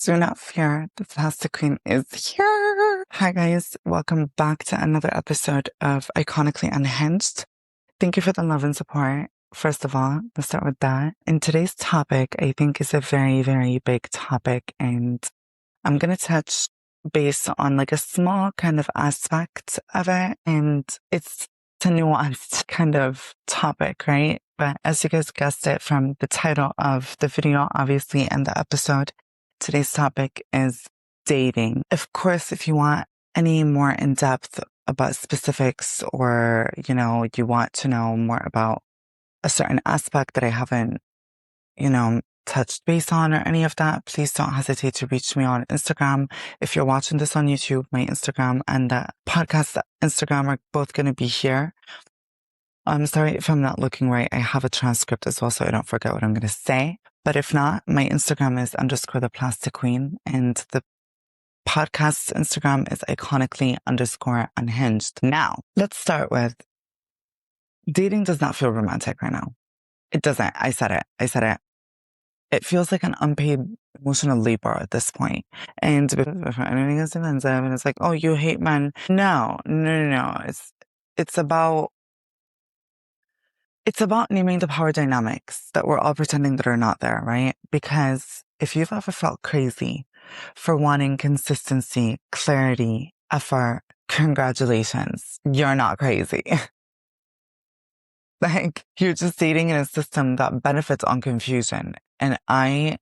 Do not fear, the Plastic Queen is here. Hi guys, welcome back to another episode of Iconically Unhinged. Thank you for the love and support. First of all, let's start with that. And today's topic, I think, is a very, very big topic, and I'm going to touch base on like a small kind of aspect of it, and it's a nuanced kind of topic, right? But as you guys guessed it from the title of the video, obviously, and the episode, today's topic is dating. Of course, if you want any more in depth about specifics, or, you want to know more about a certain aspect that I haven't, touched base on or any of that, please don't hesitate to reach me on Instagram. If you're watching this on YouTube, my Instagram and the podcast Instagram are both going to be here. I'm sorry if I'm not looking right. I have a transcript as well, so I don't forget what I'm going to say. But if not, my Instagram is _the Plastic Queen, and the podcast's Instagram is iconically_unhinged. Now, let's start with dating does not feel romantic right now. It doesn't. I said it. It feels like an unpaid emotional labor at this point. And anything is offensive, and it's like, oh, you hate men. No. It's about naming the power dynamics that we're all pretending that are not there, right? Because if you've ever felt crazy for wanting consistency, clarity, effort, congratulations, you're not crazy. Like, you're just dating in a system that benefits on confusion. And I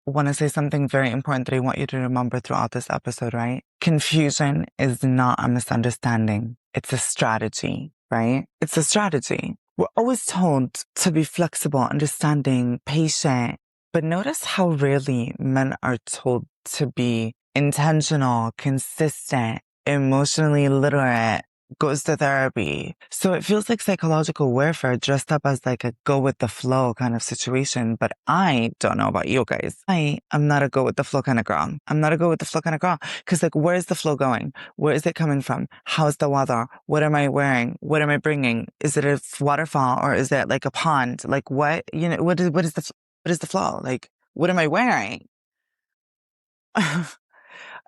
want to say something very important that I want you to remember throughout this episode, right? Confusion is not a misunderstanding. It's a strategy, right? It's a strategy. We're always told to be flexible, understanding, patient, but notice how rarely men are told to be intentional, consistent, emotionally literate, goes to therapy. So it feels like psychological warfare dressed up as like a go with the flow kind of situation. But I don't know about you guys. I am not a go with the flow kind of girl. Because like, where is the flow going? Where is it coming from? How's the weather? What am I wearing? What am I bringing? Is it a waterfall, or is it like a pond? Like what, what is the flow? Like, what am I wearing? And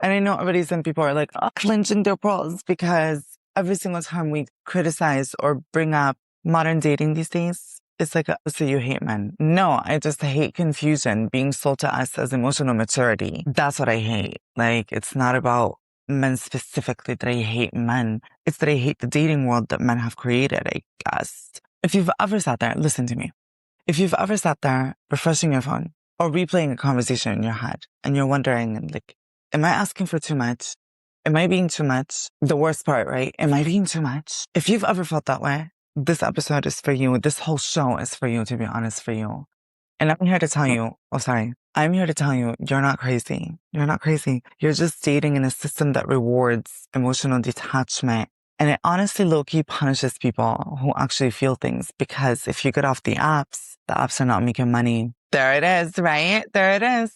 I know already some people are like clenching their pearls because every single time we criticize or bring up modern dating these days, it's like, so you hate men. No, I just hate confusion being sold to us as emotional maturity. That's what I hate. Like, it's not about men specifically that I hate men. It's that I hate the dating world that men have created, I guess. If you've ever sat there, listen to me. If you've ever sat there refreshing your phone or replaying a conversation in your head and you're wondering, like, am I asking for too much? Am I being too much? The worst part, right? Am I being too much? If you've ever felt that way, this episode is for you. This whole show is for you, to be honest, for you. And I'm here to tell you, I'm here to tell you, you're not crazy. You're not crazy. You're just dating in a system that rewards emotional detachment. And it honestly low-key punishes people who actually feel things, because if you get off the apps are not making money. There it is, right? There it is.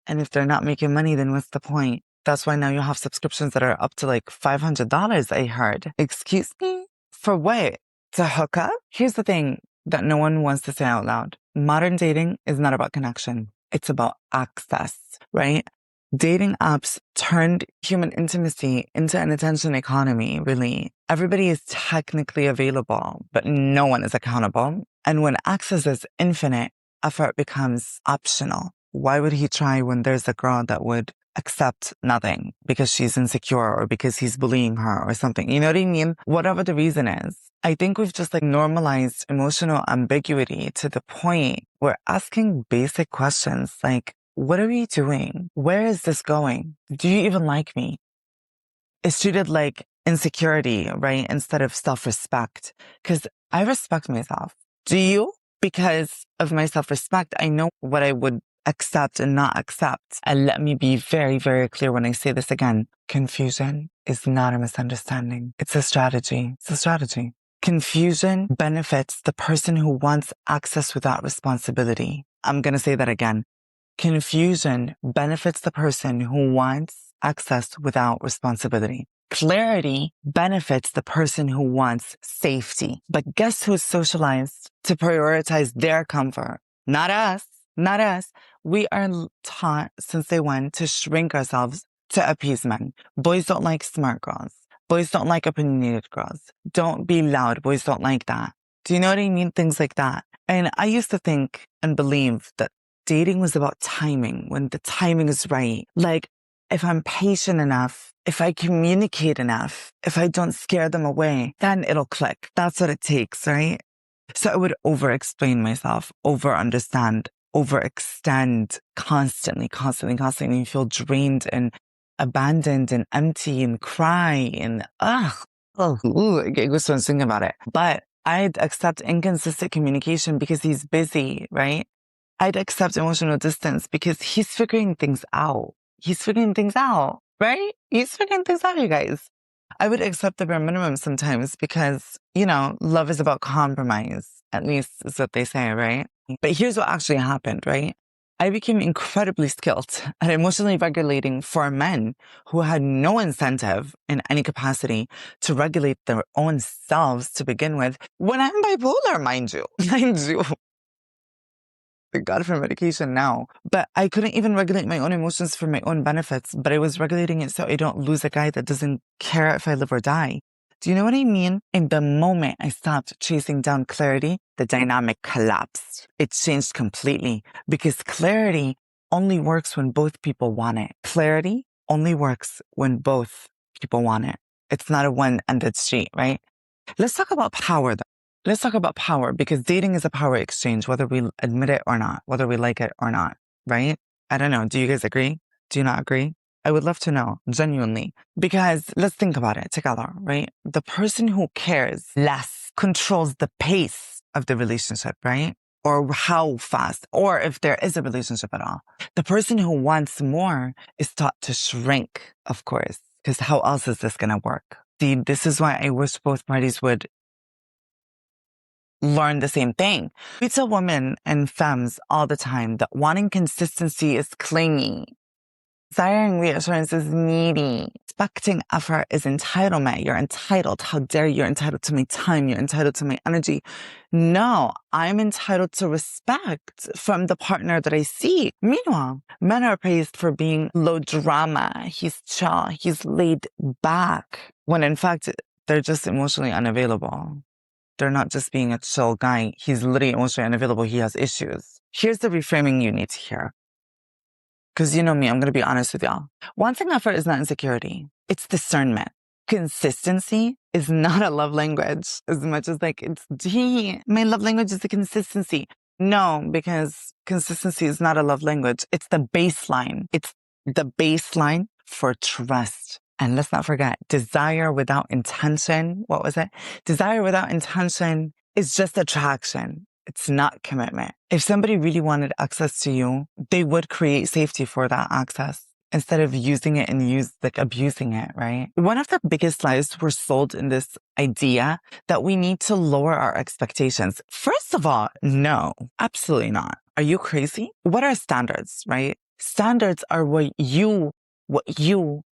And if they're not making money, then what's the point? That's why now you have subscriptions that are up to like $500, I heard. Excuse me? For what? To hook up? Here's the thing that no one wants to say out loud. Modern dating is not about connection. It's about access, right? Dating apps turned human intimacy into an attention economy, really. Everybody is technically available, but no one is accountable. And when access is infinite, effort becomes optional. Why would he try when there's a girl that would accept nothing because she's insecure or because he's bullying her or something? You know what I mean? Whatever the reason is. I think we've just like normalized emotional ambiguity to the point where asking basic questions like, what are we doing? Where is this going? Do you even like me? It's treated like insecurity, right? Instead of self-respect. Because I respect myself. Do you? Because of my self-respect, I know what I would accept and not accept. And let me be very, very clear when I say this again. Confusion is not a misunderstanding. It's a strategy. It's a strategy. Confusion benefits the person who wants access without responsibility. I'm going to say that again. Confusion benefits the person who wants access without responsibility. Clarity benefits the person who wants safety. But guess who's socialized to prioritize their comfort? Not us. Not us. We are taught since day one to shrink ourselves to appease men. Boys don't like smart girls. Boys don't like opinionated girls. Don't be loud. Boys don't like that. Do you know what I mean? Things like that. And I used to think and believe that dating was about timing, when the timing is right. Like, if I'm patient enough, if I communicate enough, if I don't scare them away, then it'll click. That's what it takes, right? So I would over-explain myself, over-understand, overextend constantly. You feel drained and abandoned and empty and cry and I get goosebumps thinking about it. But I'd accept inconsistent communication because he's busy, right? I'd accept emotional distance because he's figuring things out. He's figuring things out, right? He's figuring things out, you guys. I would accept the bare minimum sometimes because, love is about compromise. At least is what they say, right? But here's what actually happened, right? I became incredibly skilled at emotionally regulating for men who had no incentive in any capacity to regulate their own selves to begin with. When I'm bipolar, mind you. Thank God for medication now. But I couldn't even regulate my own emotions for my own benefits, but I was regulating it so I don't lose a guy that doesn't care if I live or die. Do you know what I mean? In the moment I stopped chasing down clarity, the dynamic collapsed. It changed completely because clarity only works when both people want it. Clarity only works when both people want it. It's not a one-ended street, right? Let's talk about power though. Let's talk about power because dating is a power exchange, whether we admit it or not, whether we like it or not, right? I don't know. Do you guys agree? Do you not agree? I would love to know, genuinely, because let's think about it together, right? The person who cares less controls the pace of the relationship, right? Or how fast, or if there is a relationship at all. The person who wants more is taught to shrink, of course, because how else is this going to work? See, this is why I wish both parties would learn the same thing. We tell women and femmes all the time that wanting consistency is clingy. Desiring reassurance is needy. Expecting effort is entitlement. You're entitled. How dare you? You're entitled to my time. You're entitled to my energy. No, I'm entitled to respect from the partner that I see. Meanwhile, men are praised for being low drama. He's chill. He's laid back. When in fact, they're just emotionally unavailable. They're not just being a chill guy. He's literally emotionally unavailable. He has issues. Here's the reframing you need to hear. Because you know me, I'm going to be honest with y'all. Wanting effort is not insecurity. It's discernment. Consistency is not a love language as much as my love language is the consistency. No, because consistency is not a love language. It's the baseline. It's the baseline for trust. And let's not forget, desire without intention. What was it? Desire without intention is just attraction. It's not commitment. If somebody really wanted access to you, they would create safety for that access instead of using it and abusing it, right? One of the biggest lies we're sold in this idea that we need to lower our expectations. First of all, no, absolutely not. Are you crazy? What are standards, right? Standards are what you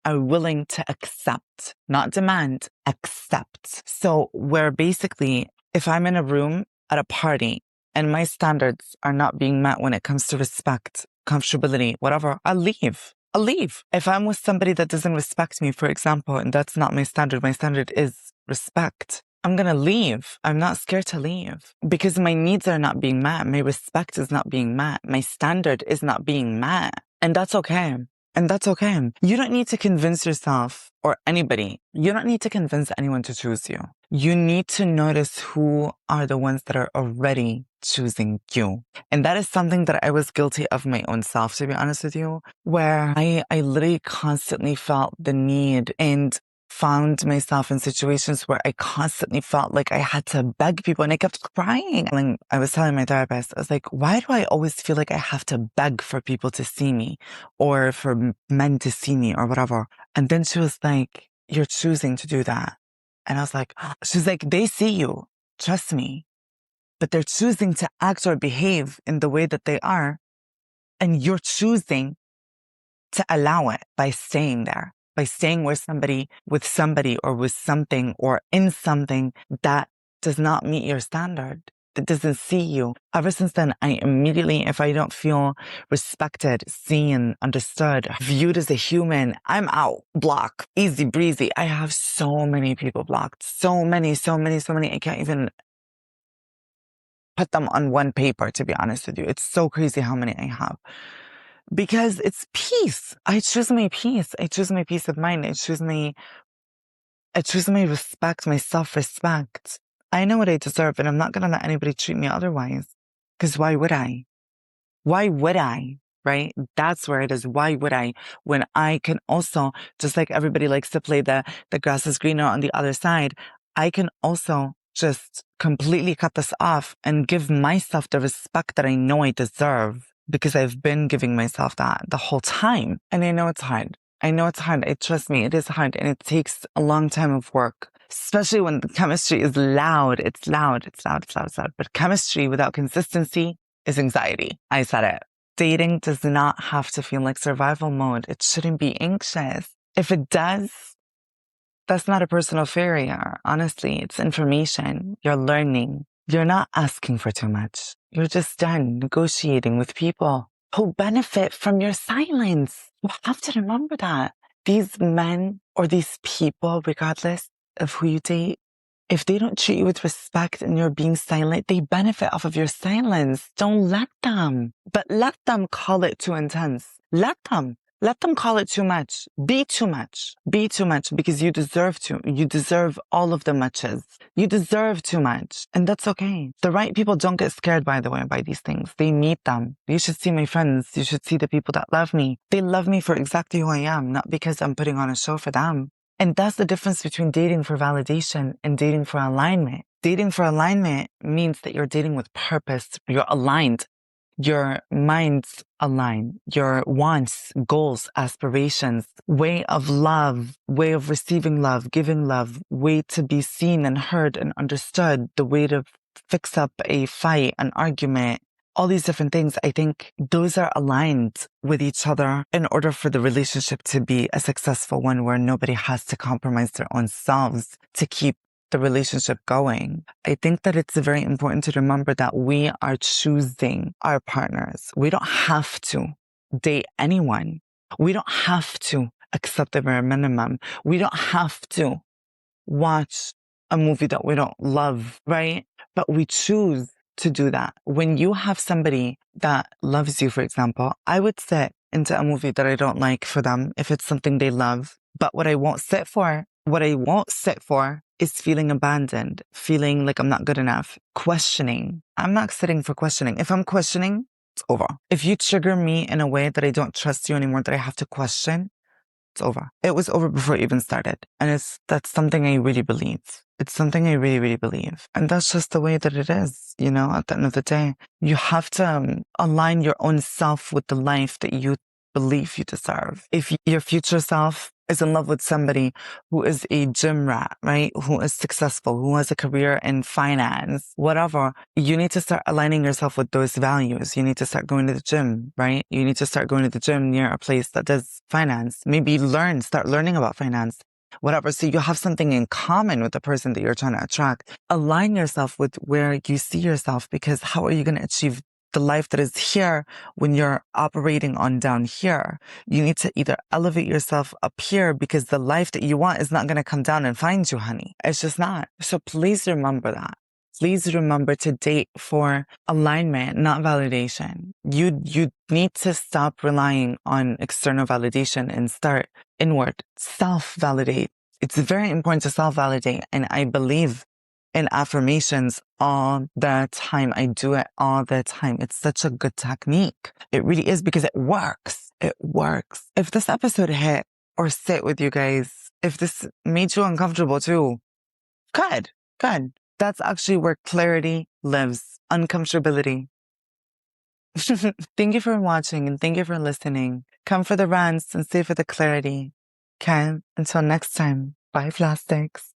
are willing to accept, not demand, accept. So where basically, if I'm in a room at a party and my standards are not being met when it comes to respect, comfortability, whatever, I'll leave. If I'm with somebody that doesn't respect me, for example, and that's not my standard is respect, I'm going to leave. I'm not scared to leave because my needs are not being met. My respect is not being met. My standard is not being met. And that's okay. You don't need to convince yourself or anybody. You don't need to convince anyone to choose you. You need to notice who are the ones that are already choosing you. And that is something that I was guilty of my own self, to be honest with you, where I literally constantly felt the need and found myself in situations where I constantly felt like I had to beg people and I kept crying. And I was telling my therapist, I was like, why do I always feel like I have to beg for people to see me or for men to see me or whatever? And then she was like, you're choosing to do that. And I was like, she's like, they see you, trust me, but they're choosing to act or behave in the way that they are. And you're choosing to allow it by staying there. By staying with somebody or with something or in something that does not meet your standard. that doesn't see you. Ever since then, I immediately, if I don't feel respected, seen, understood, viewed as a human, I'm out. Block. Easy breezy. I have so many people blocked. So many. I can't even put them on one paper, to be honest with you. It's so crazy how many I have. Because it's peace. I choose my peace. I choose my peace of mind. I choose my respect, my self-respect. I know what I deserve, and I'm not going to let anybody treat me otherwise. Because why would I? Why would I? Right? That's where it is. Why would I? When I can also, just like everybody likes to play the grass is greener on the other side, I can also just completely cut this off and give myself the respect that I know I deserve, because I've been giving myself that the whole time. And I know it's hard. I know it's hard. Trust me, it is hard, and it takes a long time of work, especially when the chemistry is loud. It's loud. But chemistry without consistency is anxiety. I said it. Dating does not have to feel like survival mode. It shouldn't be anxious. If it does, that's not a personal failure. Honestly, it's information. You're learning. You're not asking for too much. You're just done negotiating with people who benefit from your silence. You have to remember that. These men or these people, regardless of who you date, if they don't treat you with respect and you're being silent, they benefit off of your silence. Don't let them. But let them call it too intense. Let them. Let them call it too much. Be too much. Be too much, because you deserve to. You deserve all of the muches. You deserve too much. And that's okay. The right people don't get scared, by the way, by these things. They meet them. You should see my friends. You should see the people that love me. They love me for exactly who I am, not because I'm putting on a show for them. And that's the difference between dating for validation and dating for alignment. Dating for alignment means that you're dating with purpose. You're aligned. Your minds align. Your wants, goals, aspirations, way of love, way of receiving love, giving love, way to be seen and heard and understood, the way to fix up a fight, an argument, all these different things. I think those are aligned with each other in order for the relationship to be a successful one, where nobody has to compromise their own selves to keep the relationship going. I think that it's very important to remember that we are choosing our partners. We don't have to date anyone. We don't have to accept the bare minimum. We don't have to watch a movie that we don't love, right? But we choose to do that. When you have somebody that loves you, for example, I would sit into a movie that I don't like for them if it's something they love. But what I won't sit for is feeling abandoned, feeling like I'm not good enough, questioning. I'm not sitting for questioning. If I'm questioning, it's over. If you trigger me in a way that I don't trust you anymore, that I have to question, it's over. It was over before it even started. And that's something I really believe. It's something I really, really believe. And that's just the way that it is, at the end of the day. You have to align your own self with the life that you believe you deserve. If your future self is in love with somebody who is a gym rat, right? Who is successful, who has a career in finance, whatever, you need to start aligning yourself with those values. You need to start going to the gym, right? You need to start going to the gym near a place that does finance. Maybe start learning about finance, whatever. So you have something in common with the person that you're trying to attract. Align yourself with where you see yourself, because how are you going to achieve the life that is here when you're operating on down here? You need to either elevate yourself up here, because the life that you want is not going to come down and find you, honey. It's just not. So please remember that. Please remember to date for alignment, not validation. You need to stop relying on external validation and start inward. Self-validate. It's very important to self-validate. And I believe in affirmations all the time. I do it all the time. It's such a good technique. It really is, because it works. It works. If this episode hit or sit with you guys, if this made you uncomfortable too, good. That's actually where clarity lives. Uncomfortability. Thank you for watching and thank you for listening. Come for the rants and stay for the clarity. Okay? Until next time. Bye, plastics.